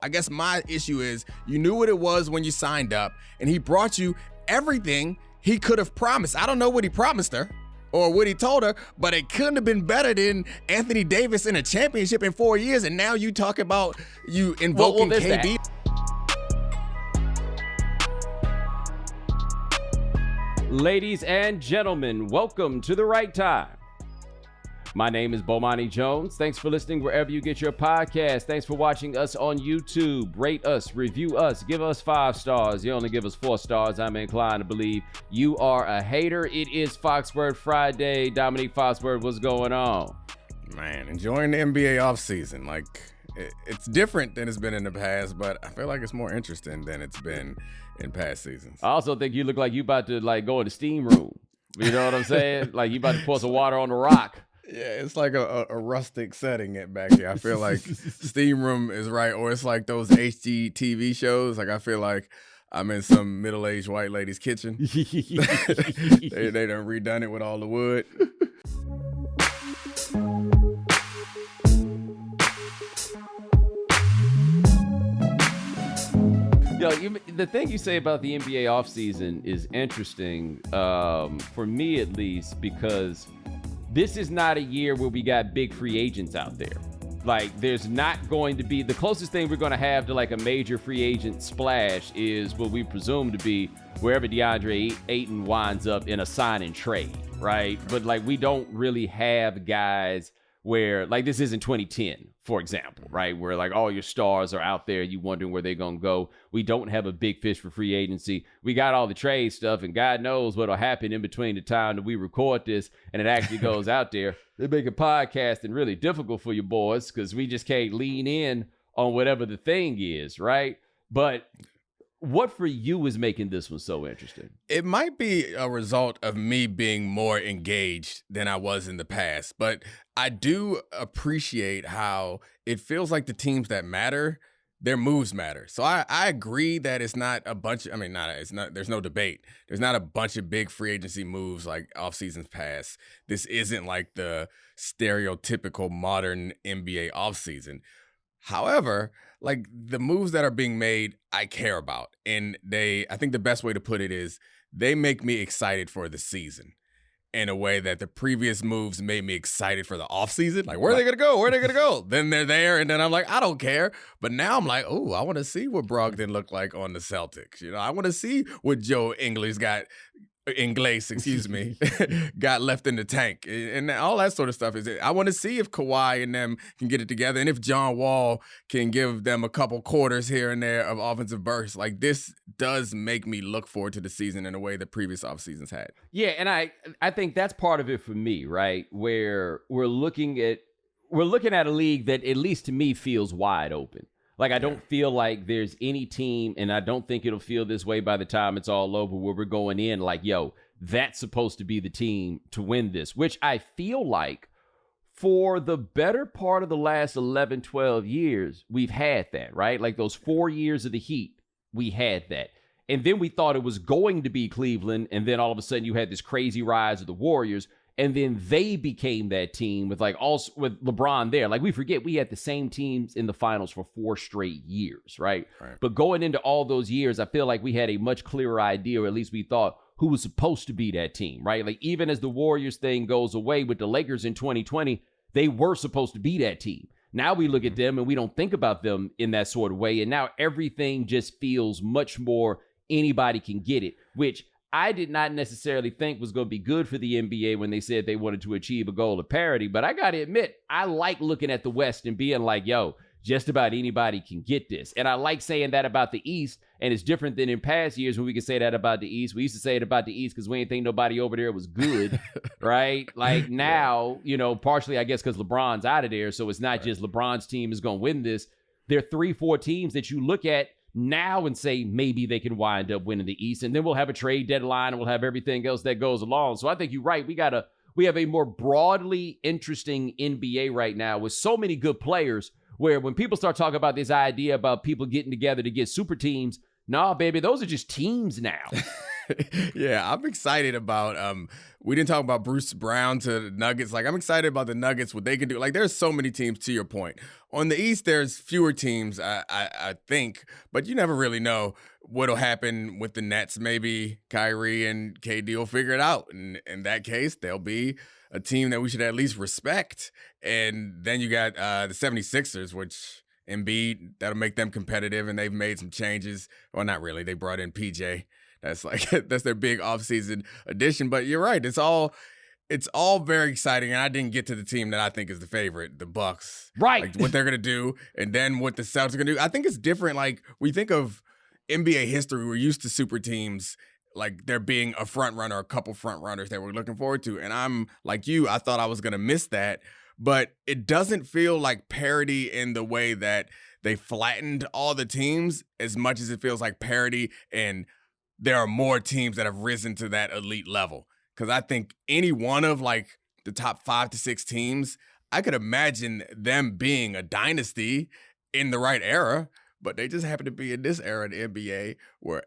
I guess my issue is you knew what it was when you signed up, and he brought you everything he could have promised. I don't know what he promised her or what he told her, but it couldn't have been better than Anthony Davis in a championship in 4 years, and now you talk about you invoking KD. Ladies and gentlemen, welcome to The Right Time. My name is Bomani Jones. Thanks for listening wherever you get your podcast. Thanks for watching us on YouTube. Rate us, review us, give us 5 stars. You only give us 4 stars. I'm inclined to believe you are a hater. It is Foxworth Friday. Domonique Foxworth, what's going on? Man, enjoying the NBA offseason. Like, it's different than it's been in the past, but I feel like it's more interesting than it's been in past seasons. I also think you look like you about to go in the steam room. You know what I'm saying? Like you about to pour some water on the rock. Yeah, it's like a rustic setting back here. I feel like steam room is right, or it's like those HGTV shows. Like I feel like I'm in some middle-aged white lady's kitchen. they done redone it with all the wood. Yo, the thing you say about the NBA offseason is interesting, for me at least, because this is not a year where we got big free agents out there. Like, there's not going to be, the closest thing we're going to have to like a major free agent splash is what we presume to be wherever DeAndre Ayton winds up in a sign and trade, right? But like, we don't really have guys where, like, this isn't 2010, for example, right? Where like all your stars are out there, you wondering where they're going to go. We don't have a big fish for free agency. We got all the trade stuff, and God knows what'll happen in between the time that we record this and it actually goes out there. They make a podcasting really difficult for you boys because we just can't lean in on whatever the thing is, right? But what for you is making this one so interesting? It might be a result of me being more engaged than I was in the past, but I do appreciate how it feels like the teams that matter, their moves matter. So I agree that it's not a bunch of, there's no debate. There's not a bunch of big free agency moves like off seasons past. This isn't like the stereotypical modern NBA offseason. However, like the moves that are being made, I care about. And I think the best way to put it is they make me excited for the season in a way that the previous moves made me excited for the offseason. Like, where are they going to go? Where are they going to go? Then they're there, and then I'm like, I don't care. But now I'm like, oh, I want to see what Brogdon looked like on the Celtics. You know, I want to see what Joe Ingles got left in the tank, and all that sort of stuff. I want to see if Kawhi and them can get it together, and if John Wall can give them a couple quarters here and there of offensive bursts. Like, this does make me look forward to the season in a way that previous off seasons had. Yeah, and I think that's part of it for me, right? Where we're looking at a league that, at least to me, feels wide open. Like, I don't feel like there's any team, and I don't think it'll feel this way by the time it's all over, where we're going in like, yo, that's supposed to be the team to win this, which I feel like for the better part of the last 11, 12 years, we've had that, right? Like those 4 years of the Heat, we had that. And then we thought it was going to be Cleveland, and then all of a sudden you had this crazy rise of the Warriors. And then they became that team with with LeBron there. Like, we forget we had the same teams in the finals for 4 straight years, right? But going into all those years, I feel like we had a much clearer idea, or at least we thought who was supposed to be that team, right? Like, even as the Warriors thing goes away with the Lakers in 2020, they were supposed to be that team. Now we look at them and we don't think about them in that sort of way. And now everything just feels much more anybody can get it, which I did not necessarily think was going to be good for the NBA when they said they wanted to achieve a goal of parity. But I got to admit, I like looking at the West and being like, yo, just about anybody can get this. And I like saying that about the East. And it's different than in past years when we could say that about the East. We used to say it about the East because we didn't think nobody over there was good, right? Like now, you know, partially, I guess, because LeBron's out of there. So it's not just LeBron's team is going to win this. There are 3-4 teams that you look at now and say maybe they can wind up winning the East, and then we'll have a trade deadline and we'll have everything else that goes along. So I think you're right. We have a more broadly interesting NBA right now with so many good players, where when people start talking about this idea about people getting together to get super teams, nah, baby, those are just teams now. Yeah, I'm excited about we didn't talk about Bruce Brown to the Nuggets. Like, I'm excited about the Nuggets, what they can do. Like, there's so many teams, to your point. On the East, there's fewer teams, I think, but you never really know what'll happen with the Nets. Maybe Kyrie and KD will figure it out. And in that case, they'll be a team that we should at least respect. And then you got the 76ers, which Embiid, that'll make them competitive, and they've made some changes. Well, not really. They brought in PJ. That's that's their big offseason addition. But you're right. It's all very exciting. And I didn't get to the team that I think is the favorite, the Bucks. Right. Like what they're gonna do, and then what the Celtics are gonna do. I think it's different. Like, we think of NBA history, we're used to super teams, like there being a front runner, a couple front runners that we're looking forward to. And I'm like you, I thought I was gonna miss that. But it doesn't feel like parity in the way that they flattened all the teams as much as it feels like parity, and there are more teams that have risen to that elite level. Because I think any one of like the top 5 to 6 teams, I could imagine them being a dynasty in the right era, but they just happen to be in this era of the NBA where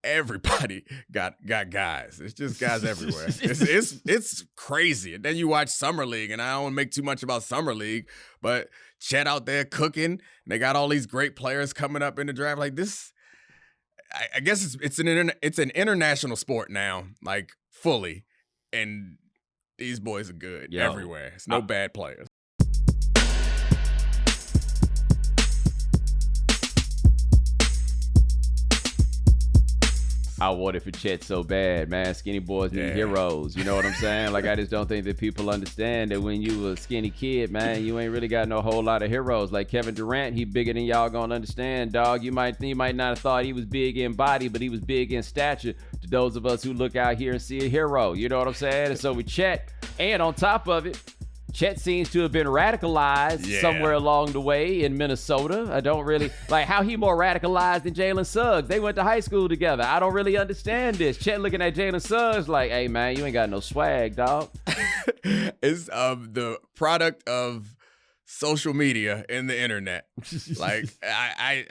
everybody got guys. It's just guys everywhere. It's crazy. And then you watch Summer League, and I don't make too much about Summer League, but Chet out there cooking, and they got all these great players coming up in the draft. Like this, I guess it's an international sport now, like fully, and these boys are good everywhere. It's no bad players. I want it for Chet so bad, man. Skinny boys need heroes. You know what I'm saying? Like, I just don't think that people understand that when you a skinny kid, man, you ain't really got no whole lot of heroes. Like Kevin Durant, he bigger than y'all gonna understand, dog. You might not have thought he was big in body, but he was big in stature to those of us who look out here and see a hero. You know what I'm saying? And so with Chet, and on top of it, Chet seems to have been radicalized somewhere along the way in Minnesota. I don't really, like how he more radicalized than Jalen Suggs. They went to high school together. I don't really understand this. Chet looking at Jalen Suggs like, hey, man, you ain't got no swag, dog. It's the product of social media and the internet. Like, I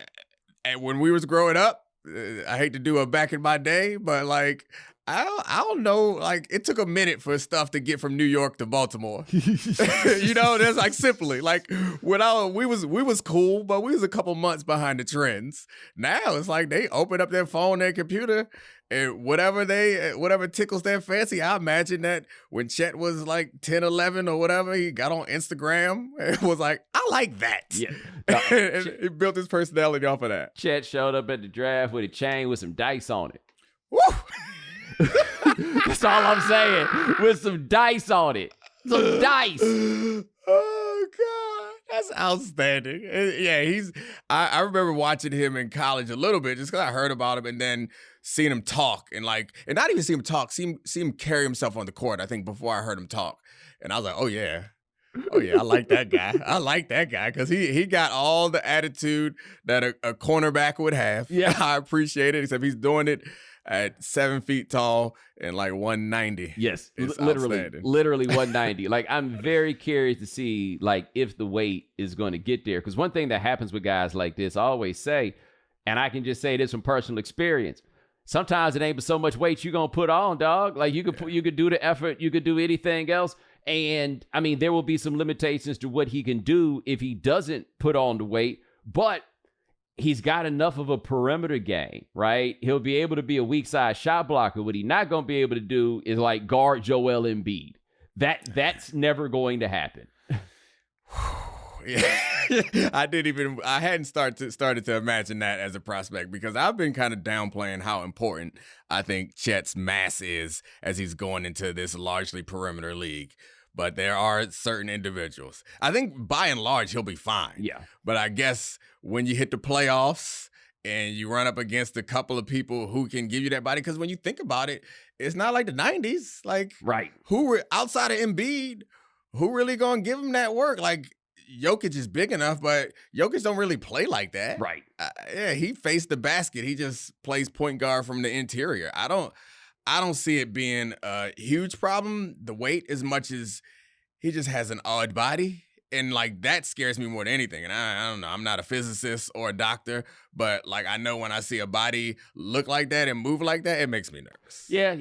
when we was growing up, I hate to do a back in my day, but like, I don't know. Like, it took a minute for stuff to get from New York to Baltimore. You know, that's like simply like when we was cool, but we was a couple months behind the trends. Now it's like they open up their phone, their computer, and whatever tickles their fancy. I imagine that when Chet was like 10, 11 or whatever, he got on Instagram and was like, I like that. Yeah. And he built his personality off of that. Chet showed up at the draft with a chain with some dice on it. Woo! That's all I'm saying. With some dice on it. Some dice. Oh, God. That's outstanding. Yeah, I remember watching him in college a little bit just because I heard about him, and then seeing him talk and not even see him talk, see him carry himself on the court, I think, before I heard him talk. And I was like, oh, yeah, I like that guy. I like that guy because he got all the attitude that a cornerback would have. Yeah, I appreciate it, except he's doing it at 7 feet tall and like 190. Yes, literally 190. Like, I'm very curious to see like if the weight is going to get there, because one thing that happens with guys like this, I always say, and I can just say this from personal experience, sometimes it ain't but so much weight you gonna put on, dog. Like, you could do the effort, you could do anything else, and I mean, there will be some limitations to what he can do if he doesn't put on the weight, but he's got enough of a perimeter game, right? He'll be able to be a weak side shot blocker. What he's not going to be able to do is like guard Joel Embiid. That's never going to happen. Yeah. I hadn't started to imagine that as a prospect, because I've been kind of downplaying how important I think Chet's mass is as he's going into this largely perimeter league. But there are certain individuals. I think by and large, he'll be fine. Yeah. But I guess when you hit the playoffs and you run up against a couple of people who can give you that body, because when you think about it, it's not like the 90s. Like, right. Who were outside of Embiid, who really going to give him that work? Like, Jokic is big enough, but Jokic don't really play like that. Right. Yeah, he faced the basket. He just plays point guard from the interior. I don't see it being a huge problem, the weight, as much as he just has an odd body. And like that scares me more than anything. And I don't know, I'm not a physicist or a doctor, but like I know when I see a body look like that and move like that, it makes me nervous. Yeah,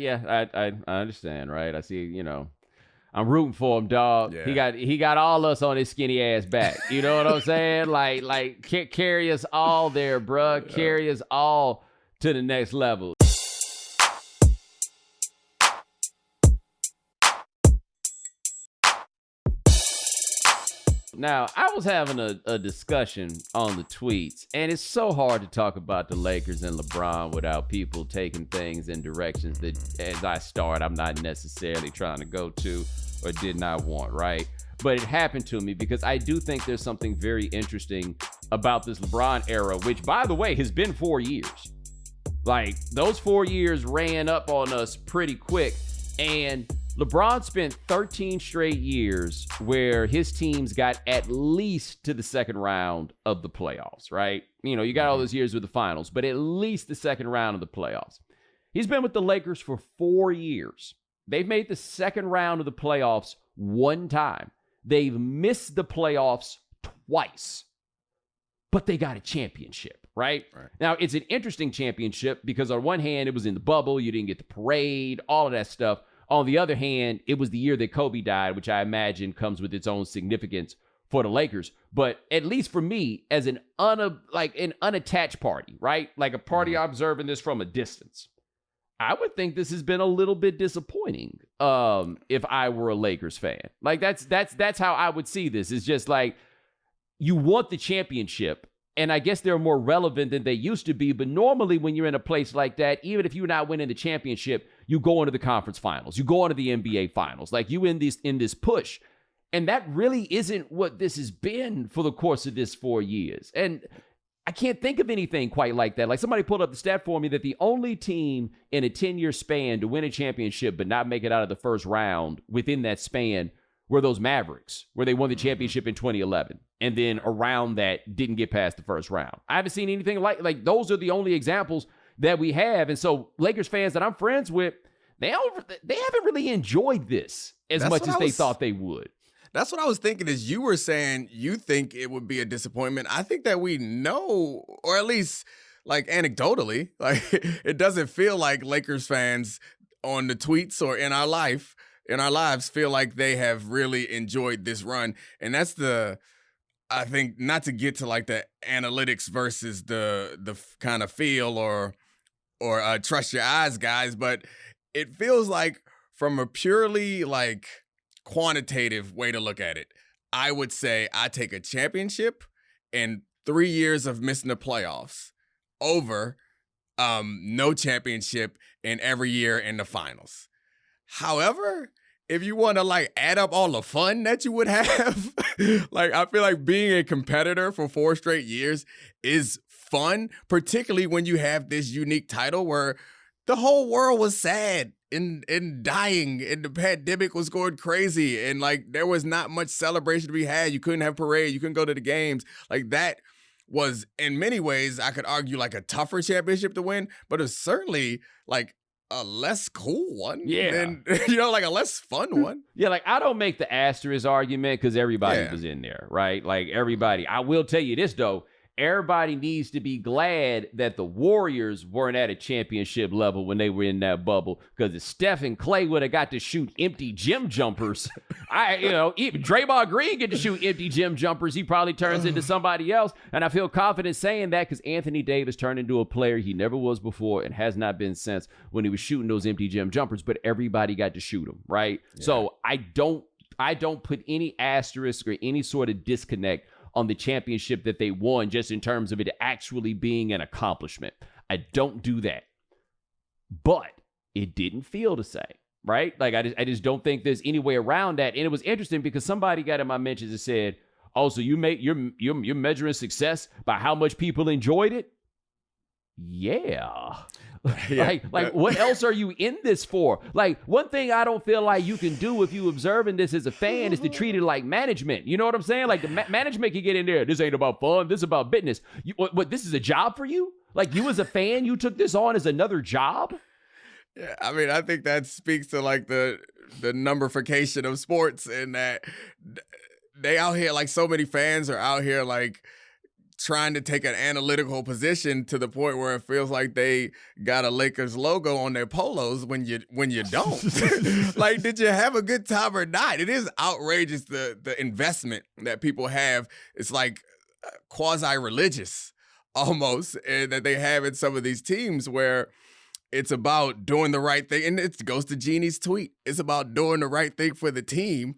I understand, right? I see, I'm rooting for him, dog. Yeah. He got all us on his skinny ass back. You know what I'm saying? Like carry us all there, bruh. Carry us all to the next level. Now, I was having a discussion on the tweets, and it's so hard to talk about the Lakers and LeBron without people taking things in directions that, as I start, I'm not necessarily trying to go to or did not want, right? But it happened to me because I do think there's something very interesting about this LeBron era, which, by the way, has been 4 years. Like, those 4 years ran up on us pretty quick, and LeBron spent 13 straight years where his teams got at least to the second round of the playoffs, right? You got all those years with the finals, but at least the second round of the playoffs. He's been with the Lakers for 4 years. They've made the second round of the playoffs one time. They've missed the playoffs twice, but they got a championship, right? Now, it's an interesting championship because on one hand, it was in the bubble. You didn't get the parade, all of that stuff. On the other hand, it was the year that Kobe died, which I imagine comes with its own significance for the Lakers. But at least for me, as an unattached party, right? Like a party observing this from a distance, I would think this has been a little bit disappointing if I were a Lakers fan. Like that's how I would see this. It's just like you want the championship. And I guess they're more relevant than they used to be. But normally when you're in a place like that, even if you're not winning the championship, you go into the conference finals. You go into the NBA finals. Like you in this push. And that really isn't what this has been for the course of this 4 years. And I can't think of anything quite like that. Like somebody pulled up the stat for me that the only team in a 10-year span to win a championship but not make it out of the first round within that span were those Mavericks, where they won the championship in 2011. And then around that, didn't get past the first round. I haven't seen anything like those are the only examples that we have. And so Lakers fans that I'm friends with, they haven't really enjoyed this as much as they thought they would. That's what I was thinking is you were saying you think it would be a disappointment. I think that we know, or at least like anecdotally, like it doesn't feel like Lakers fans on the tweets or in our lives feel like they have really enjoyed this run. And that's I think, not to get to like the analytics versus the kind of feel or trust your eyes guys, but it feels like from a purely like quantitative way to look at it, I would say I take a championship and 3 years of missing the playoffs over no championship and every year in the finals. However, if you want to like add up all the fun that you would have, like I feel like being a competitor for 4 straight years is fun, particularly when you have this unique title where the whole world was sad and dying and the pandemic was going crazy and like there was not much celebration to be had. You couldn't have parade, you couldn't go to the games. Like that was in many ways, I could argue like a tougher championship to win, but it's certainly like a less cool one. Yeah. Than, like a less fun one. Yeah, like I don't make the asterisk argument because everybody was in there, right? Like everybody. I will tell you this though. Everybody needs to be glad that the Warriors weren't at a championship level when they were in that bubble. Because if Steph and Clay would have got to shoot empty gym jumpers, even Draymond Green get to shoot empty gym jumpers, he probably turns into somebody else. And I feel confident saying that because Anthony Davis turned into a player he never was before and has not been since when he was shooting those empty gym jumpers. But everybody got to shoot them, right? Yeah. So I don't put any asterisk or any sort of disconnect on the championship that they won just in terms of it actually being an accomplishment. I don't do that. But it didn't feel the same, right? Like I just don't think there's any way around that. And it was interesting because somebody got in my mentions and said, "Oh, so you're measuring success by how much people enjoyed it?" Yeah. Like what else are you in this for? Like one thing I don't feel like you can do if you observing this as a fan is to treat it like management. You know what I'm saying? Like the management can get in there. This ain't about fun. This is about business. What this is a job for you? Like you as a fan, you took this on as another job? Yeah, I mean, I think that speaks to like the numberfication of sports and that they out here, like, so many fans are out here, like, trying to take an analytical position to the point where it feels like they got a Lakers logo on their polos when you don't. Like, did you have a good time or not? It is outrageous, the investment that people have. It's like quasi-religious almost, and that they have in some of these teams where it's about doing the right thing. And it goes to Jeannie's tweet. It's about doing the right thing for the team.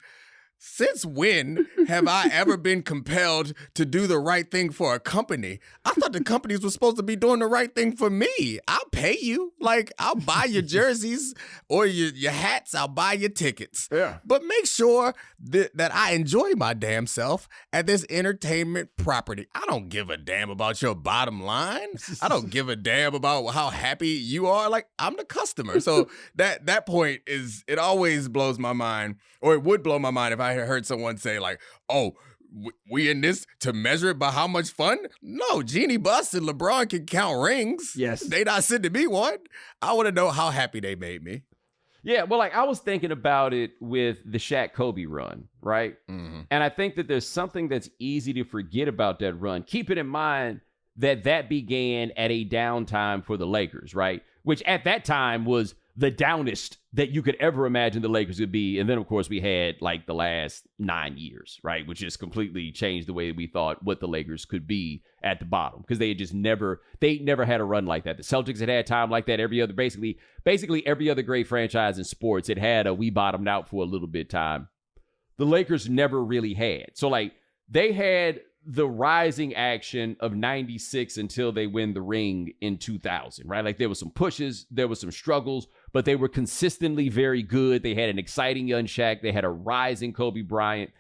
Since when have I ever been compelled to do the right thing for a company? I thought the companies were supposed to be doing the right thing for me. I'll pay you. Like, I'll buy your jerseys or your hats. I'll buy your tickets. Yeah. But make sure that I enjoy my damn self at this entertainment property. I don't give a damn about your bottom line. I don't give a damn about how happy you are. Like, I'm the customer. So that point is, it always blows my mind, or it would blow my mind if I heard someone say, like, oh, we in this to measure it by how much fun? No, Jeanie Buss and LeBron can count rings. Yes. They not sending me one. I want to know how happy they made me. Yeah, well, like, I was thinking about it with the Shaq Kobe run, right? Mm-hmm. And I think that there's something that's easy to forget about that run. Keep it in mind that began at a downtime for the Lakers, right? Which at that time was the downest that you could ever imagine the Lakers would be. And then, of course, we had like the last 9 years, right? Which just completely changed the way we thought what the Lakers could be at the bottom, because they had just never had a run like that. The Celtics had time like that. Basically every other great franchise in sports, it had we bottomed out for a little bit time. The Lakers never really had. So, like, they had the rising action of 96 until they win the ring in 2000, right? Like, there was some pushes, there was some struggles, but they were consistently very good. They had an exciting young Shaq. They had a rising Kobe Bryant.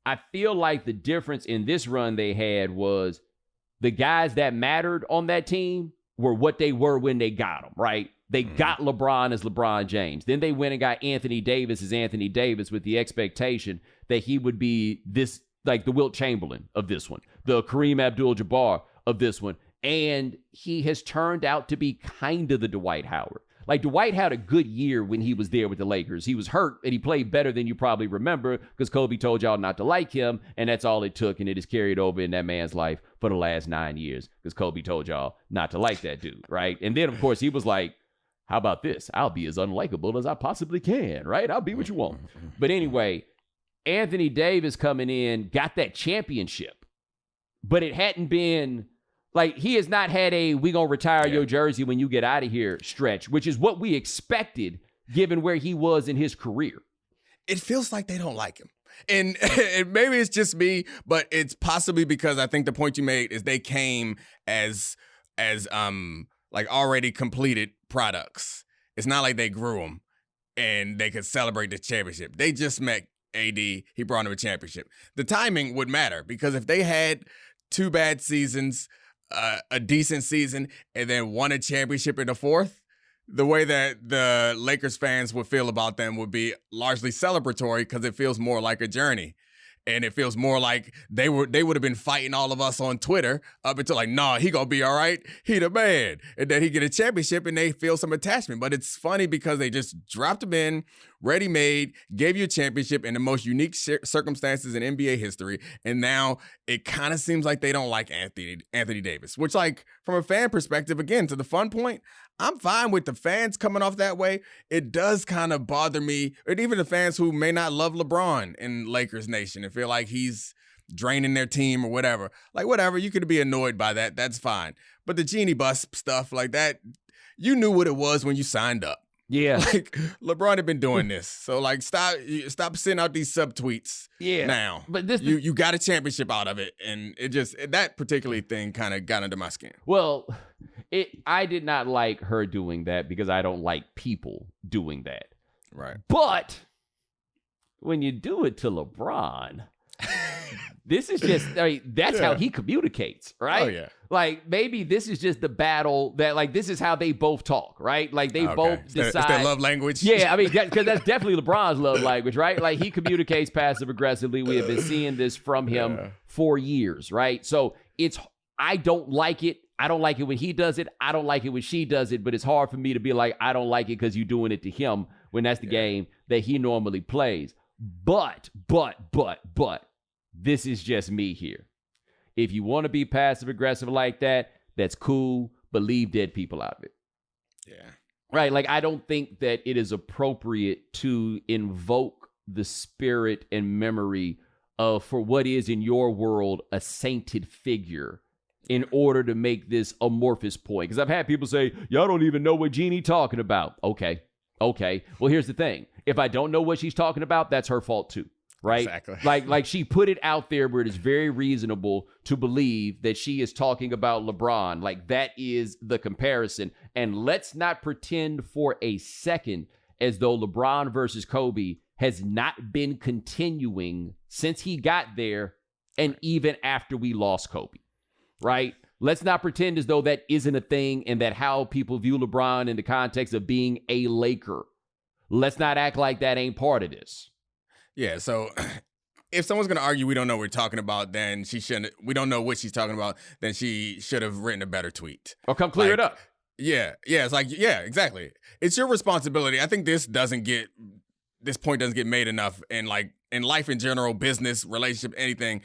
I feel like the difference in this run they had was the guys that mattered on that team were what they were when they got them, right? They got LeBron as LeBron James. Then they went and got Anthony Davis as Anthony Davis with the expectation that he would be this, like, the Wilt Chamberlain of this one, the Kareem Abdul-Jabbar of this one. And he has turned out to be kind of the Dwight Howard. Like, Dwight had a good year when he was there with the Lakers. He was hurt, and he played better than you probably remember because Kobe told y'all not to like him, and that's all it took, and it has carried over in that man's life for the last 9 years because Kobe told y'all not to like that dude, right? And then, of course, he was like, how about this? I'll be as unlikable as I possibly can, right? I'll be what you want. But anyway, Anthony Davis coming in got that championship, but it hadn't been like, he has not had a we gonna retire your jersey when you get out of here stretch, which is what we expected given where he was in his career. It feels like they don't like him. And maybe it's just me, but it's possibly because I think the point you made is they came as like already completed products. It's not like they grew them and they could celebrate the championship. They just met AD. He brought him a championship. The timing would matter because if they had 2 bad seasons, a decent season, and then won a championship in the 4th, the way that the Lakers fans would feel about them would be largely celebratory because it feels more like a journey. And it feels more like they would have been fighting all of us on Twitter up until like, nah, he gonna be all right. He the man. And then he get a championship and they feel some attachment. But it's funny because they just dropped him in, ready-made, gave you a championship in the most unique circumstances in NBA history. And now it kind of seems like they don't like Anthony Davis, which, like, from a fan perspective, again, to the fun point, I'm fine with the fans coming off that way. It does kind of bother me, and even the fans who may not love LeBron in Lakers Nation and feel like he's draining their team or whatever. Like, whatever, you could be annoyed by that. That's fine. But the Jeanie Buss stuff like that, you knew what it was when you signed up. Yeah. Like, LeBron had been doing this. So, like, stop sending out these subtweets now. But this you got a championship out of it, and it just, that particular thing kind of got under my skin. Well, I did not like her doing that because I don't like people doing that. Right. But when you do it to LeBron, this is just, I mean, that's how he communicates, right? Oh, yeah. Like, maybe this is just the battle that, like, this is how they both talk, right? Like, they both decide. It's their love language. Yeah, I mean, because that's definitely LeBron's love language, right? Like, he communicates passive aggressively. We have been seeing this from him for years, right? So I don't like it. I don't like it when he does it. I don't like it when she does it. But it's hard for me to be like, I don't like it because you're doing it to him when that's the game that he normally plays. But this is just me here. If you want to be passive aggressive like that, that's cool, but leave dead people out of it. Yeah. Right? Like, I don't think that it is appropriate to invoke the spirit and memory of, for what is in your world, a sainted figure in order to make this amorphous point. Because I've had people say, y'all don't even know what Jeanie talking about. Okay. Well, here's the thing. If I don't know what she's talking about, that's her fault too. Right? Exactly. Like she put it out there where it is very reasonable to believe that she is talking about LeBron. Like, that is the comparison. And let's not pretend for a second as though LeBron versus Kobe has not been continuing since he got there and even after we lost Kobe. Right? Let's not pretend as though that isn't a thing and that how people view LeBron in the context of being a Laker. Let's not act like that ain't part of this. Yeah, so if someone's going to argue we don't know what we're talking about, then we don't know what she's talking about, then she should have written a better tweet. Or come clear it up. Yeah, it's like, yeah, exactly. It's your responsibility. I think this point doesn't get made enough in life in general, business, relationship, anything.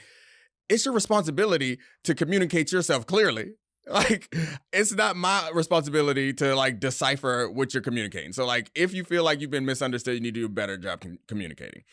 It's your responsibility to communicate yourself clearly. Like, it's not my responsibility to decipher what you're communicating. So if you feel like you've been misunderstood, you need to do a better job communicating.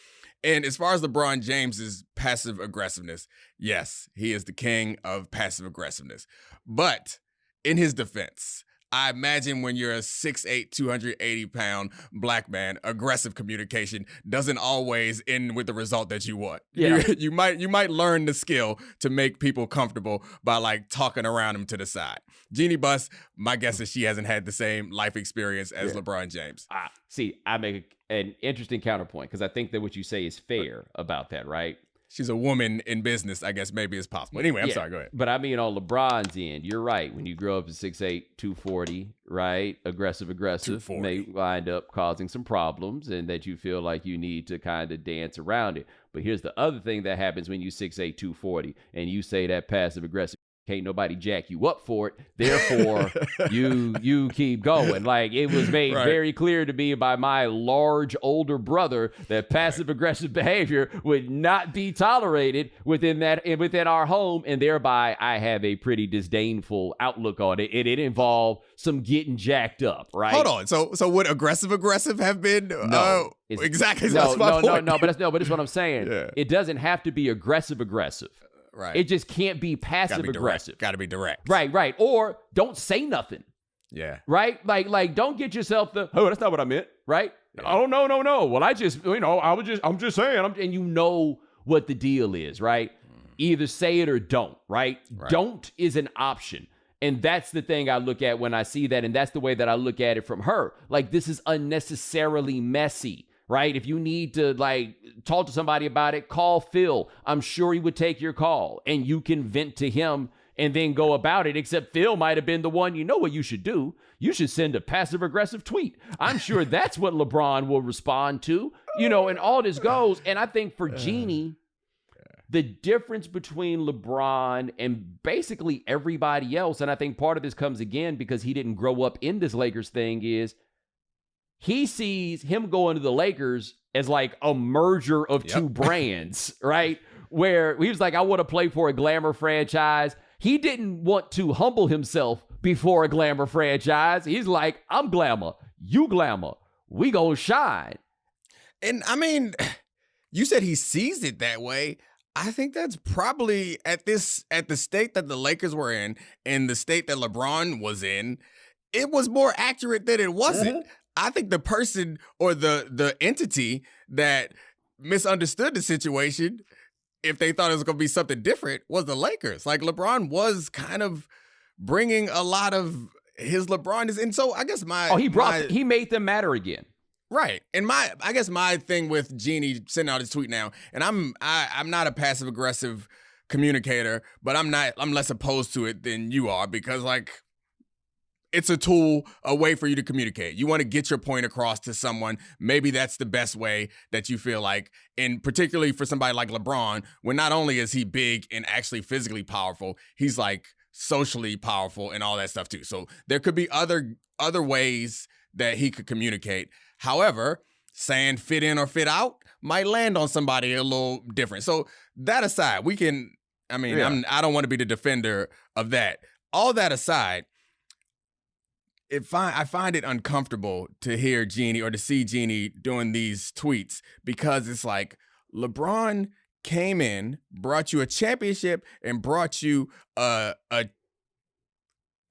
And as far as LeBron James's passive aggressiveness, yes, he is the king of passive aggressiveness. But in his defense, I imagine when you're a 6'8", 280-pound black man, aggressive communication doesn't always end with the result that you want. Yeah. You might learn the skill to make people comfortable by talking around them to the side. Jeanie Buss, my guess is she hasn't had the same life experience as LeBron James. See, I make an interesting counterpoint because I think that what you say is fair about that, right? She's a woman in business, I guess maybe it's possible. Anyway, I'm sorry, go ahead. But I mean, on LeBron's end, you're right. When you grow up at 6'8", 240, right? Aggressive may wind up causing some problems and that you feel like you need to kind of dance around it. But here's the other thing that happens when you 6'8", 240 and you say that passive aggressive. Can't nobody jack you up for it. Therefore, you keep going. It was made very clear to me by my large older brother that passive aggressive behavior would not be tolerated within our home, and thereby I have a pretty disdainful outlook on it. And it involved some getting jacked up, right? Hold on. So would aggressive have been? No. Exactly. No, but that's what I'm saying. Yeah. It doesn't have to be aggressive. Right. It just can't be passive aggressive. Got to be direct. Right. Or don't say nothing. Yeah. Right? Like don't get yourself that's not what I meant. Right? Yeah. Oh, no. Well, I'm just saying. And you know what the deal is, right? Either say it or don't, right? Don't is an option. And that's the thing I look at when I see that. And that's the way that I look at it from her. This is unnecessarily messy. Right? If you need to talk to somebody about it, call Phil. I'm sure he would take your call and you can vent to him and then go about it, except Phil might have been the one. You know what you should do? You should send a passive aggressive tweet. I'm sure that's what LeBron will respond to, and all this goes. And I think for Jeanie, the difference between LeBron and basically everybody else, and I think part of this comes again because he didn't grow up in this Lakers thing, is he sees him going to the Lakers as a merger of two brands, right? Where he was like, I want to play for a glamour franchise. He didn't want to humble himself before a glamour franchise. He's like, I'm glamour, you glamour, we gonna shine. And I mean, you said he sees it that way. I think that's probably at the state that the Lakers were in and the state that LeBron was in, it was more accurate than it wasn't. Mm-hmm. I think the person or the entity that misunderstood the situation, if they thought it was going to be something different, was the Lakers. LeBron was kind of bringing a lot of his LeBron. And so I guess he made them matter again. Right. And I guess my thing with Jeanie sending out his tweet now, and I'm not a passive aggressive communicator, but I'm less opposed to it than you are because it's a tool, a way for you to communicate. You want to get your point across to someone. Maybe that's the best way that you feel like. And particularly for somebody like LeBron, when not only is he big and actually physically powerful, he's socially powerful and all that stuff too. So there could be other ways that he could communicate. However, saying fit in or fit out might land on somebody a little different. So that aside, I don't want to be the defender of that. All that aside, I find it uncomfortable to hear Jeanie or to see Jeanie doing these tweets because it's like LeBron came in, brought you a championship, and brought you a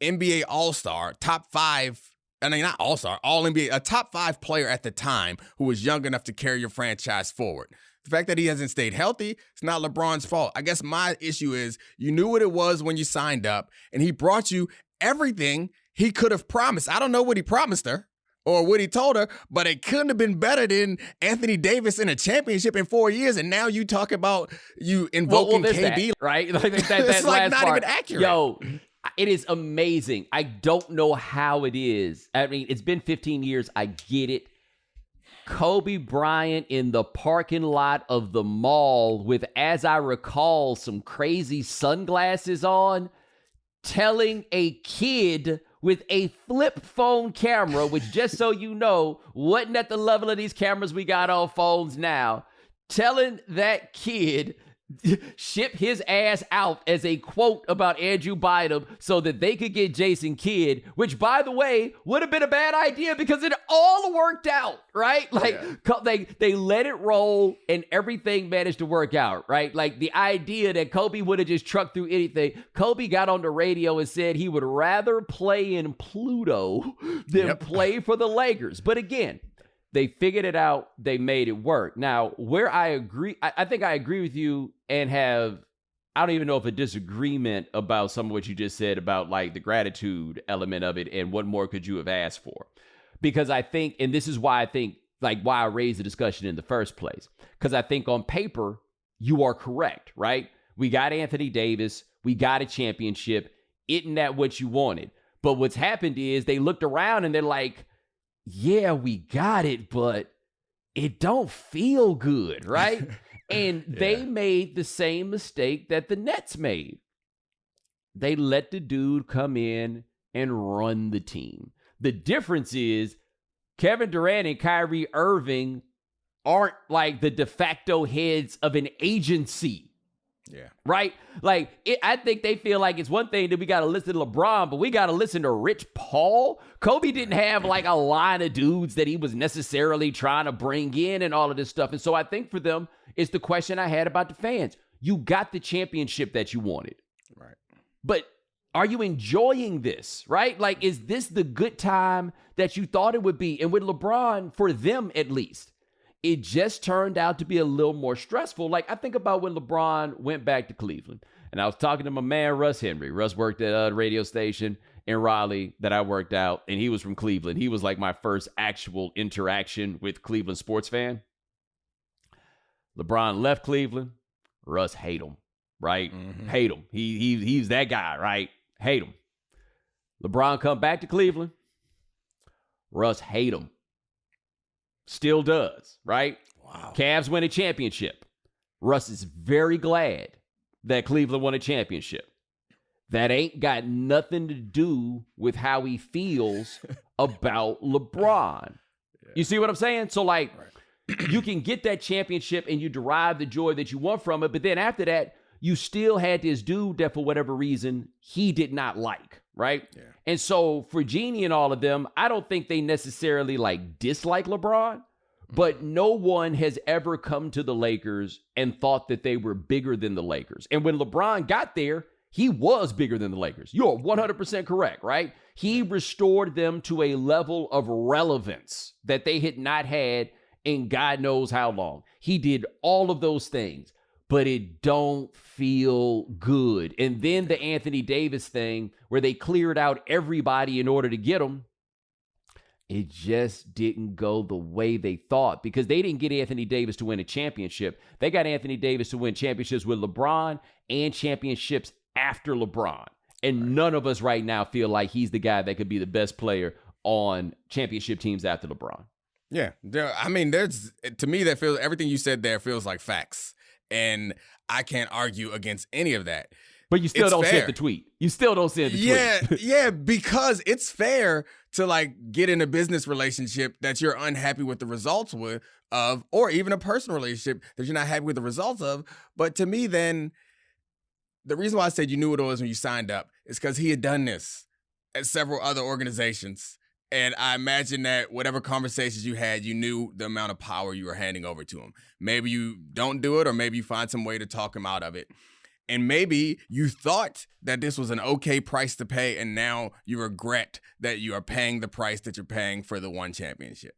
NBA All-Star, top 5. Not All-Star, All-NBA, a top 5 player at the time who was young enough to carry your franchise forward. The fact that he hasn't stayed healthy, it's not LeBron's fault. I guess my issue is you knew what it was when you signed up, and he brought you everything he could have promised. I don't know what he promised her or what he told her, but it couldn't have been better than Anthony Davis in a championship in 4 years, and now you talk about you invoking KD. That, right? Like that it's like not even accurate. Yo, it is amazing. I don't know how it is. I mean, it's been 15 years. I get it. Kobe Bryant in the parking lot of the mall with, as I recall, some crazy sunglasses on, telling a kid with a flip phone camera, which, just so you know, wasn't at the level of these cameras we got on phones now, telling that kid ship his ass out as a quote about Andrew Bynum so that they could get Jason Kidd, which, by the way, would have been a bad idea because it all worked out, right? Like, they let it roll and everything managed to work out, right? Like, the idea that Kobe would have just trucked through anything. Kobe got on the radio and said he would rather play in Pluto than play for the Lakers. But again, they figured it out. They made it work. Now, where I agree, I think I agree with you and have, I don't even know if a disagreement about some of what you just said about like the gratitude element of it and what more could you have asked for? Because I think, and this is why I think, like why I raised the discussion in the first place. Because I think on paper, you are correct, right? We got Anthony Davis. We got a championship. Isn't that what you wanted? But what's happened is they looked around and they're like, yeah, we got it, but it don't feel good, right? And they made the same mistake that the Nets made. They let the dude come in and run the team. The difference is Kevin Durant and Kyrie Irving aren't like the de facto heads of an agency. Yeah. Right? Like, I think they feel like it's one thing that we got to listen to LeBron, but we got to listen to Rich Paul. Kobe didn't have like a line of dudes that he was necessarily trying to bring in and all of this stuff. And so I think for them, it's the question I had about the fans. You got the championship that you wanted. Right. But are you enjoying this? Right? Like, is this the good time that you thought it would be? And with LeBron, for them at least, it just turned out to be a little more stressful. Like, I think about when LeBron went back to Cleveland, and I was talking to my man, Russ Henry. Russ worked at a radio station in Raleigh that I worked out, and he was from Cleveland. He was like my first actual interaction with Cleveland sports fan. LeBron left Cleveland. Russ hate him, right? Mm-hmm. Hate him. He's that guy, right? Hate him. LeBron come back to Cleveland. Russ hate him. Still does, right? Wow. Cavs win a championship. Russ is very glad that Cleveland won a championship. That ain't got nothing to do with how he feels about LeBron. Yeah. You see what I'm saying? So, like, you can get that championship and you derive the joy that you want from it, but then after that, you still had this dude that for whatever reason he did not like, right? Yeah. And so for Jeanie and all of them, I don't think they necessarily like dislike LeBron, but no one has ever come to the Lakers and thought that they were bigger than the Lakers. And when LeBron got there, he was bigger than the Lakers. You're 100% correct, right? He restored them to a level of relevance that they had not had in God knows how long. He did all of those things, but it don't feel good. And then the Anthony Davis thing where they cleared out everybody in order to get him, it just didn't go the way they thought because they didn't get Anthony Davis to win a championship. They got Anthony Davis to win championships with LeBron and championships after LeBron. And none of us right now feel like he's the guy that could be the best player on championship teams after LeBron. Yeah. I mean, to me, that feels, everything you said there feels like facts. And I can't argue against any of that. But you still it's don't fair. send the tweet. You still don't send the tweet. Yeah, because it's fair to like get in a business relationship that you're unhappy with the results of, or even a personal relationship that you're not happy with the results of. But to me, then the reason why I said you knew what it was when you signed up is because he had done this at several other organizations. And I imagine that whatever conversations you had, you knew the amount of power you were handing over to him. Maybe you don't do it, or maybe you find some way to talk him out of it. And maybe you thought that this was an okay price to pay, and now you regret that you are paying the price that you're paying for the one championship.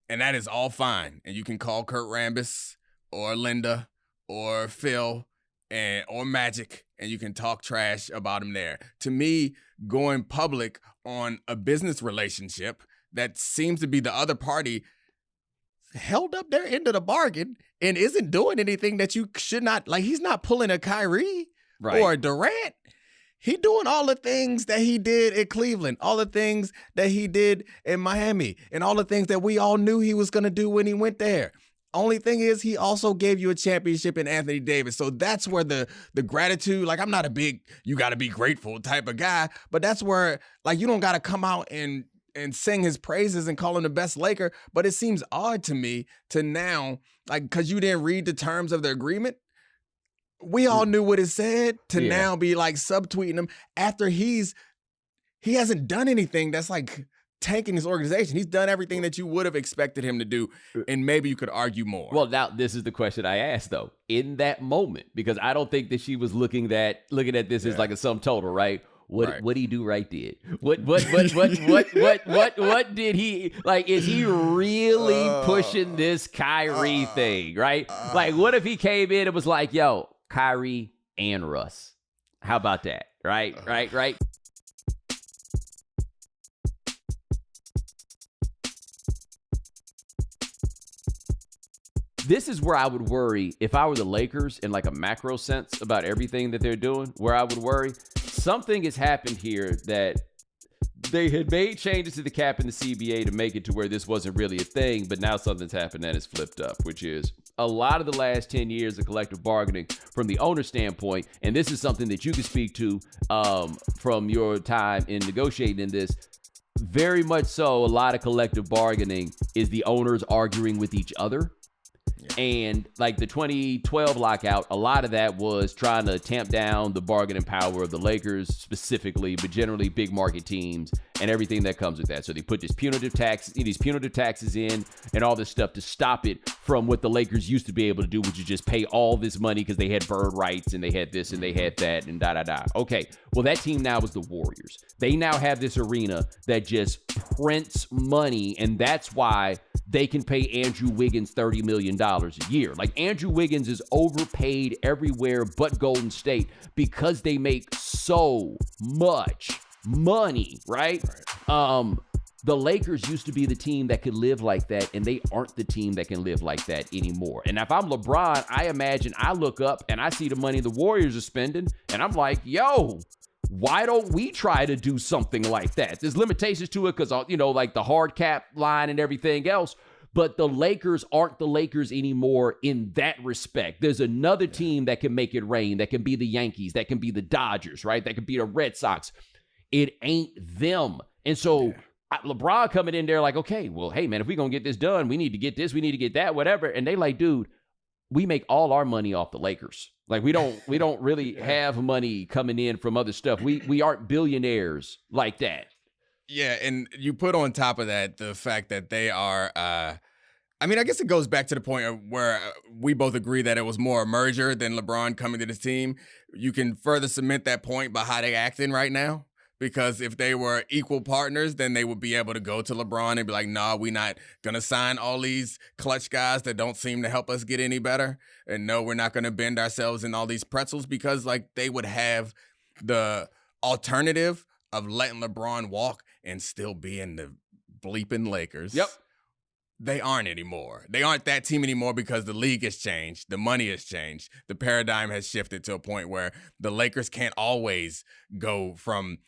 And that is all fine. And you can call Kurt Rambis or Linda or Phil or Magic, and you can talk trash about him there. To me, going public on a business relationship that seems to be the other party held up their end of the bargain and isn't doing anything that you should not, like, he's not pulling a Kyrie or a Durant. He doing all the things that he did at Cleveland, all the things that he did in Miami, and all the things that we all knew he was going to do when he went there. Only thing is, he also gave you a championship in Anthony Davis. So that's where the gratitude, like, I'm not a big, you got to be grateful type of guy, but that's where, like, you don't got to come out and sing his praises and call him the best Laker. But it seems odd to me to now, like, because you didn't read the terms of the agreement. We all knew what it said to now be like subtweeting him after he hasn't done anything that's like tanking his organization. He's done everything that you would have expected him to do, and maybe you could argue more. Well, now this is the question I asked though. In that moment, because I don't think that she was looking at this as like a sum total, right? What he do right did? What did he like? Is he really pushing this Kyrie thing, right? Like, what if he came in and was like, yo, Kyrie and Russ? How about that? Right. This is where I would worry if I were the Lakers in like a macro sense about everything that they're doing, where I would worry. Something has happened here that they had made changes to the cap and the CBA to make it to where this wasn't really a thing, but now something's happened that is flipped up, which is a lot of the last 10 years of collective bargaining from the owner standpoint, and this is something that you can speak to from your time in negotiating in this, very much so a lot of collective bargaining is the owners arguing with each other. And like the 2012 lockout, a lot of that was trying to tamp down the bargaining power of the Lakers specifically, but generally big market teams and everything that comes with that. So they put these punitive taxes in and all this stuff to stop it from what the Lakers used to be able to do, which is just pay all this money because they had bird rights and they had this and they had that and da-da-da. Okay, well, that team now is the Warriors. They now have this arena that just prints money, and that's why they can pay Andrew Wiggins $30 million a year. Like, Andrew Wiggins is overpaid everywhere but Golden State because they make so much money, right? The Lakers used to be the team that could live like that, and they aren't the team that can live like that anymore. And if I'm LeBron, I imagine I look up and I see the money the Warriors are spending, and I'm like, yo, why don't we try to do something like that? There's limitations to it because, like the hard cap line and everything else. But the Lakers aren't the Lakers anymore in that respect. There's another team that can make it rain, that can be the Yankees, that can be the Dodgers, right? That can be the Red Sox. It ain't them. And so LeBron coming in there like, okay, well, hey, man, if we're going to get this done, we need to get this, we need to get that, whatever. And they like, dude, we make all our money off the Lakers. Like, we don't really have money coming in from other stuff. We aren't billionaires like that. Yeah, and you put on top of that the fact that they are, I guess it goes back to the point where we both agree that it was more a merger than LeBron coming to the team. You can further cement that point by how they acting right now. Because if they were equal partners, then they would be able to go to LeBron and be like, nah, we're not going to sign all these clutch guys that don't seem to help us get any better. And no, we're not going to bend ourselves in all these pretzels, because like they would have the alternative of letting LeBron walk and still being the bleeping Lakers. Yep. They aren't anymore. They aren't that team anymore because the league has changed. The money has changed. The paradigm has shifted to a point where the Lakers can't always go from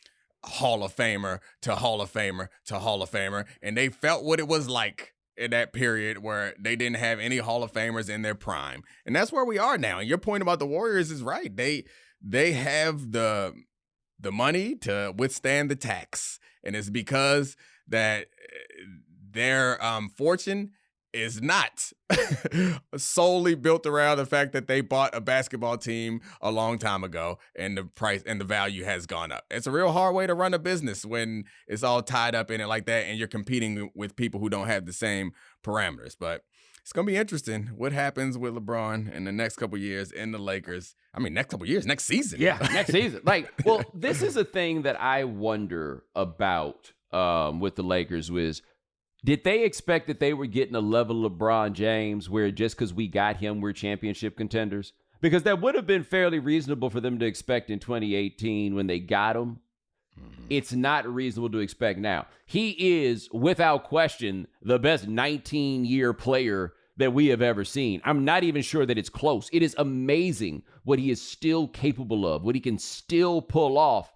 Hall of Famer to Hall of Famer to Hall of Famer. And they felt what it was like in that period where they didn't have any Hall of Famers in their prime. And that's where we are now. And your point about the Warriors is right. They they have the money to withstand the tax, and it's because that their fortune is not solely built around the fact that they bought a basketball team a long time ago and the price and the value has gone up. It's a real hard way to run a business when it's all tied up in it like that and you're competing with people who don't have the same parameters. But it's going to be interesting what happens with LeBron in the next couple of years in the Lakers. I mean, next couple of years, next season. Yeah, next season. Like, well, this is a thing that I wonder about with the Lakers was, did they expect that they were getting a level of LeBron James where just because we got him, we're championship contenders? Because that would have been fairly reasonable for them to expect in 2018 when they got him. It's not reasonable to expect now. He is, without question, the best 19-year player that we have ever seen. I'm not even sure that it's close. It is amazing what he is still capable of, what he can still pull off.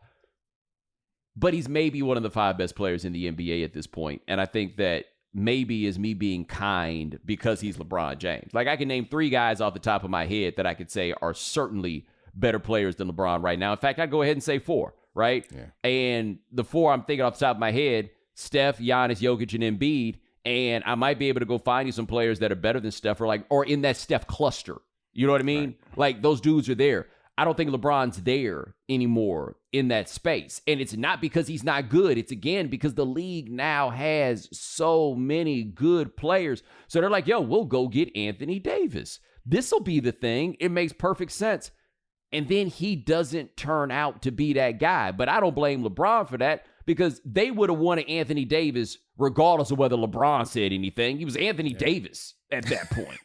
But he's maybe one of the 5 best players in the NBA at this point. And I think that maybe is me being kind because he's LeBron James. Like, I can name 3 guys off the top of my head that I could say are certainly better players than LeBron right now. In fact, I'd go ahead and say 4, right? Yeah. And the 4 I'm thinking off the top of my head, Steph, Giannis, Jokic, and Embiid. And I might be able to go find you some players that are better than Steph or in that Steph cluster. You know what I mean? Right. Like, those dudes are there. I don't think LeBron's there anymore in that space. And it's not because he's not good. It's, again, because the league now has so many good players. So they're like, yo, we'll go get Anthony Davis. This will be the thing. It makes perfect sense. And then he doesn't turn out to be that guy. But I don't blame LeBron for that because they would have wanted Anthony Davis regardless of whether LeBron said anything. He was Anthony Davis at that point.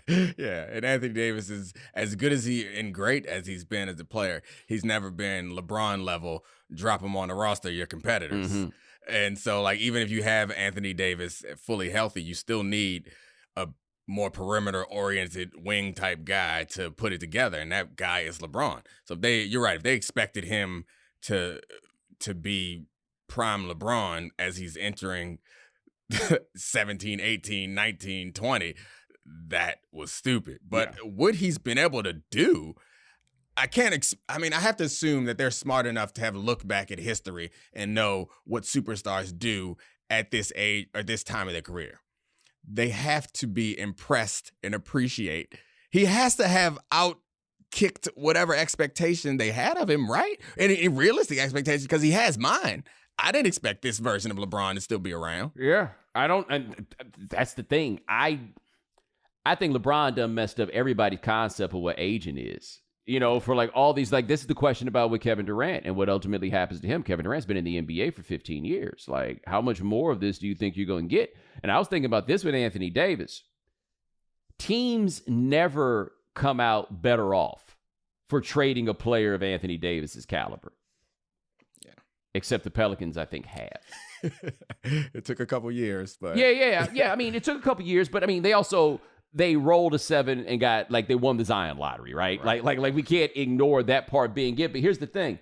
Yeah, and Anthony Davis is as good as and great as he's been as a player. He's never been LeBron level, drop him on the roster, your competitors. Mm-hmm. And so, like, even if you have Anthony Davis fully healthy, you still need a more perimeter-oriented wing-type guy to put it together, and that guy is LeBron. So you're right, if they expected him to be prime LeBron as he's entering 17, 18, 19, 20, that was stupid. But what he's been able to do, I have to assume that they're smart enough to have looked back at history and know what superstars do at this age or this time of their career. They have to be impressed and appreciate. He has to have outkicked whatever expectation they had of him, right? And in realistic expectations, because he has mine. I didn't expect this version of LeBron to still be around. Yeah, I don't. And that's the thing. I think LeBron done messed up everybody's concept of what aging is. You know, for like all these, like, this is the question about with Kevin Durant and what ultimately happens to him. Kevin Durant's been in the NBA for 15 years. Like, how much more of this do you think you're going to get? And I was thinking about this with Anthony Davis. Teams never come out better off for trading a player of Anthony Davis's caliber. Yeah. Except the Pelicans, I think, have. It took a couple years, but. Yeah. I mean, it took a couple years, but I mean, they rolled a 7 and got, like, they won the Zion lottery, right? Like we can't ignore that part being it. But here's the thing.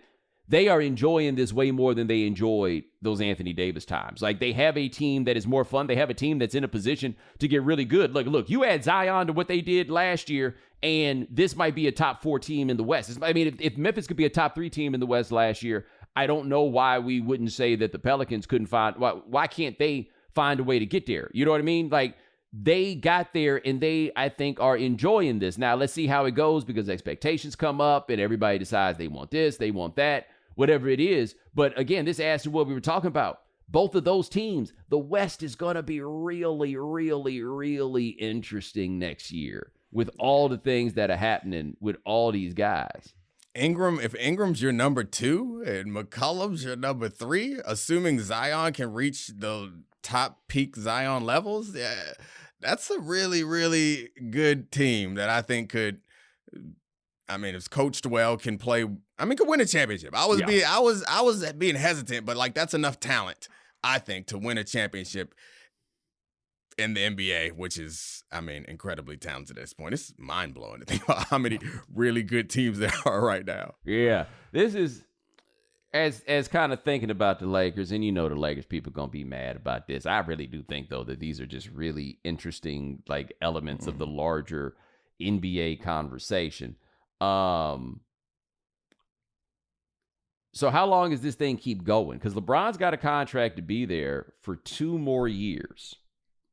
They are enjoying this way more than they enjoyed those Anthony Davis times. Like, they have a team that is more fun. They have a team that's in a position to get really good. Look, you add Zion to what they did last year, and this might be a top 4 team in the West. I mean, if Memphis could be a top 3 team in the West last year, I don't know why we wouldn't say that the Pelicans couldn't why can't they find a way to get there? You know what I mean? Like, they got there, and they, I think, are enjoying this. Now, let's see how it goes because expectations come up, and everybody decides they want this, they want that, whatever it is. But, again, this adds to what we were talking about. Both of those teams, the West is going to be really, really, really interesting next year with all the things that are happening with all these guys. If Ingram's your number 2 and McCollum's your number 3, assuming Zion can reach the top peak Zion levels, that's a really, really good team that I think could, if coached well, can play. Could win a championship. I was being hesitant, but like that's enough talent, I think, to win a championship in the NBA, which is, incredibly talented at this point. It's mind blowing to think about how many really good teams there are right now. Yeah, this is. As kind of thinking about the Lakers, and the Lakers people are going to be mad about this. I really do think, though, that these are just really interesting, like, elements of the larger NBA conversation. So how long does this thing keep going? Because LeBron's got a contract to be there for 2 more years.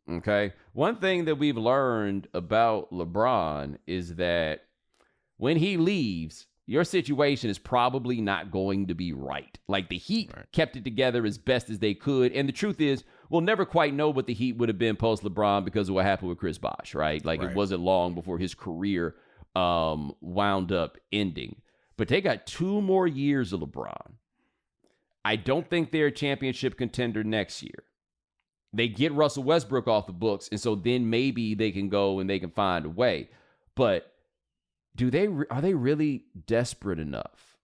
Okay. One thing that we've learned about LeBron is that when he leaves, your situation is probably not going to be right. Like the Heat kept it together as best as they could. And the truth is, we'll never quite know what the Heat would have been post LeBron because of what happened with Chris Bosh, right? Like it wasn't long before his career wound up ending. But they got 2 more years of LeBron. I don't think they're a championship contender next year. They get Russell Westbrook off the books, and so then maybe they can go and they can find a way. But are they really desperate enough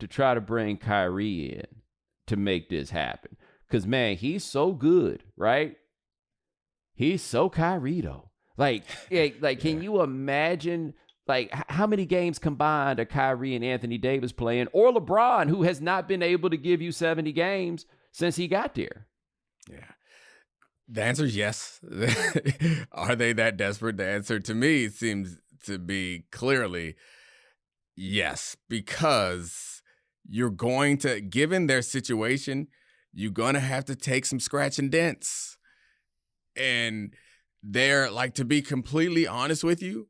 to try to bring Kyrie in to make this happen? Because, man, he's so good, right? He's so Kyrie, though. Like, can you imagine, like, how many games combined are Kyrie and Anthony Davis playing? Or LeBron, who has not been able to give you 70 games since he got there? Yeah. The answer is yes. Are they that desperate? The answer to me seems to be clearly yes, because you're going to, given their situation, you're going to have to take some scratch and dents. And they're, like, to be completely honest with you,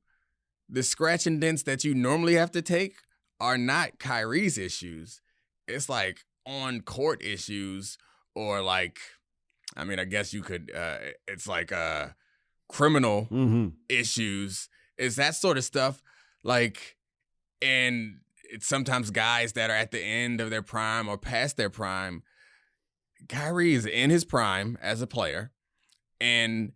the scratch and dents that you normally have to take are not Kyrie's issues. It's like on-court issues or, like, I mean, I guess you could, it's like criminal issues. It's that sort of stuff. Like, and it's sometimes guys that are at the end of their prime or past their prime. Kyrie is in his prime as a player, and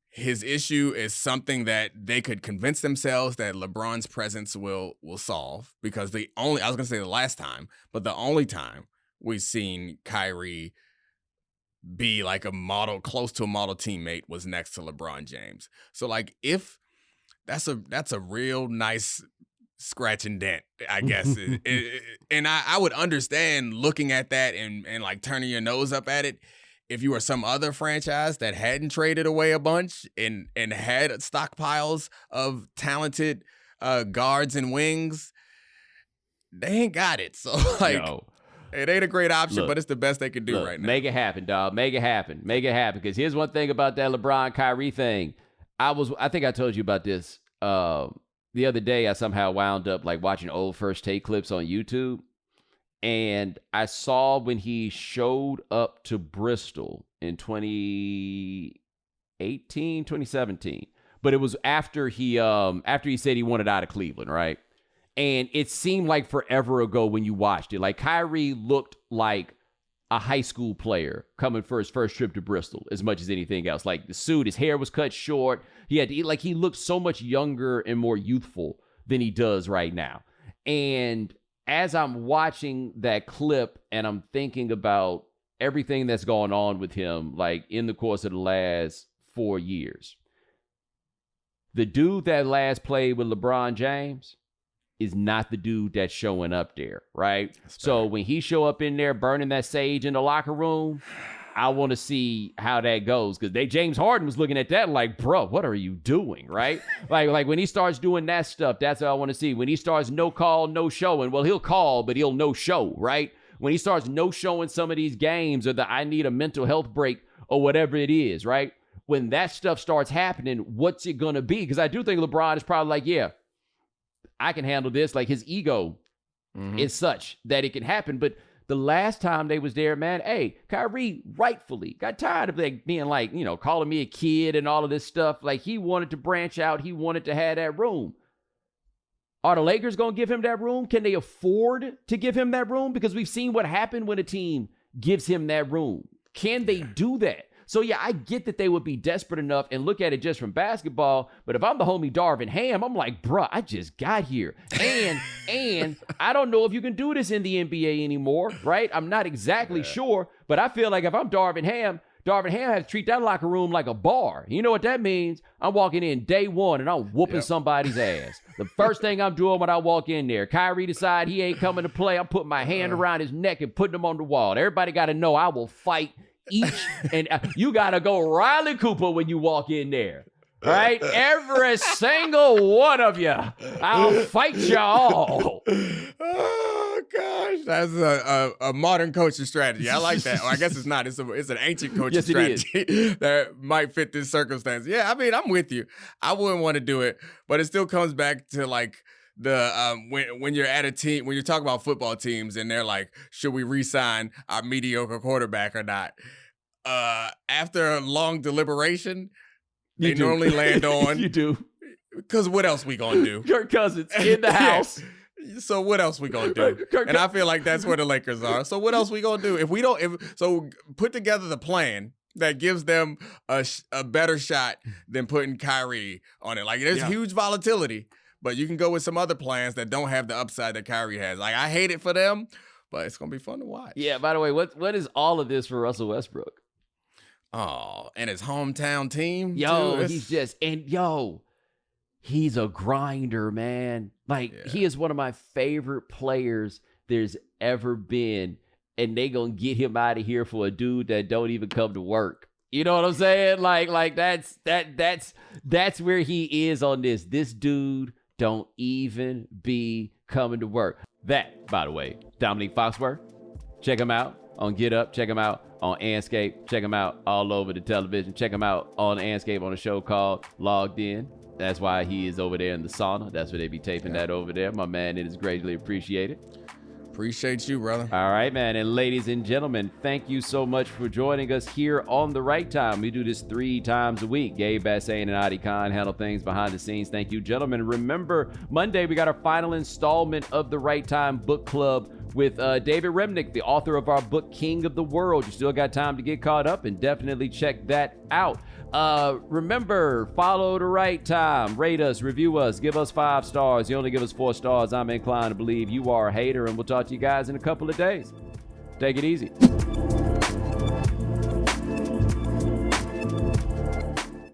his issue is something that they could convince themselves that LeBron's presence will solve, because I was going to say the last time, but the only time we've seen Kyrie be like a model, close to a model teammate, was next to LeBron James. So, like, if that's a real nice scratch and dent, I guess. And I would understand looking at that and like turning your nose up at it if you were some other franchise that hadn't traded away a bunch and had stockpiles of talented guards and wings. They ain't got it. So, like, no. It ain't a great option, but it's the best they can do right now. Make it happen, dog. Make it happen. Make it happen. Because here's one thing about that LeBron-Kyrie thing. I think I told you about this the other day. I somehow wound up like watching old First Take clips on YouTube. And I saw when he showed up to Bristol in 2017. But it was after he said he wanted out of Cleveland, right? And it seemed like forever ago when you watched it. Like, Kyrie looked like a high school player coming for his first trip to Bristol as much as anything else. Like, the suit, his hair was cut short. He had to eat, like, he looked so much younger and more youthful than he does right now. And as I'm watching that clip and I'm thinking about everything that's going on with him, like, in the course of the last 4 years, the dude that last played with LeBron James is not the dude that's showing up there, right? So when he show up in there burning that sage in the locker room, I want to see how that goes, because James Harden was looking at that like, bro, what are you doing, right? like when he starts doing that stuff, that's what I want to see. When he starts no call, no showing, well, he'll call, but he'll no show, right? When he starts no showing some of these games, or the I need a mental health break or whatever it is, right? When that stuff starts happening, what's it going to be? Because I do think LeBron is probably like, yeah, I can handle this. Like, his ego is such that it can happen. But the last time they was there, man, hey, Kyrie rightfully got tired of like being like, you know, calling me a kid and all of this stuff. Like, he wanted to branch out. He wanted to have that room. Are the Lakers going to give him that room? Can they afford to give him that room? Because we've seen what happened when a team gives him that room. Can they do that? So, yeah, I get that they would be desperate enough and look at it just from basketball. But if I'm the homie Darvin Ham, I'm like, bruh, I just got here. And I don't know if you can do this in the NBA anymore, right? I'm not exactly sure. But I feel like if I'm Darvin Ham has to treat that locker room like a bar. You know what that means? I'm walking in day one and I'm whooping somebody's ass. The first thing I'm doing when I walk in there, Kyrie decide he ain't coming to play, I'm putting my hand around his neck and putting him on the wall. Everybody got to know I will fight each, and you gotta go Riley Cooper when you walk in there. right? Every single one of you. I'll fight you all. Oh gosh, that's a modern coaching strategy. I like that. Well, I guess it's not. It's an ancient coaching strategy that might fit this circumstance. Yeah, I mean, I'm with you. I wouldn't want to do it, but it still comes back to like the when you're at a team, when you're talking about football teams, and they're like, should we re-sign our mediocre quarterback or not? After a long deliberation, they normally land on you do. Because what else we gonna do? Kirk Cousins in the house. Yeah. So what else we gonna do? And I feel like that's where the Lakers are. So what else we gonna do? If we don't, so put together the plan that gives them a better shot than putting Kyrie on it. Like there's huge volatility, but you can go with some other plans that don't have the upside that Kyrie has. Like I hate it for them, but it's gonna be fun to watch. Yeah. By the way, what is all of this for Russell Westbrook? Oh, and his hometown team. Yo, he's a grinder, man. Like he is one of my favorite players there's ever been, and they gonna get him out of here for a dude that don't even come to work. You know what I'm saying? Like that's where he is on this. This dude don't even be coming to work. That, by the way, Domonique Foxworth. Check him out on Get Up. Check him out on Anscape. Check him out all over the television. Check him out on Anscape on a show called Logged In. That's why he is over there in the sauna. That's where they be taping that over there. My man, it is greatly appreciated. Appreciate you, brother. All right, man. And ladies and gentlemen, thank you so much for joining us here on The Right Time. We do this 3 times a week. Gabe Bassane and Adi Khan handle things behind the scenes. Thank you, gentlemen. Remember, Monday, we got our final installment of The Right Time Book Club with David Remnick, the author of our book, King of the World. You still got time to get caught up, and definitely check that out. Remember, follow The Right Time. Rate us, review us, give us 5 stars. You only give us 4 stars, I'm inclined to believe you are a hater, and we'll talk to you guys in a couple of days. Take it easy.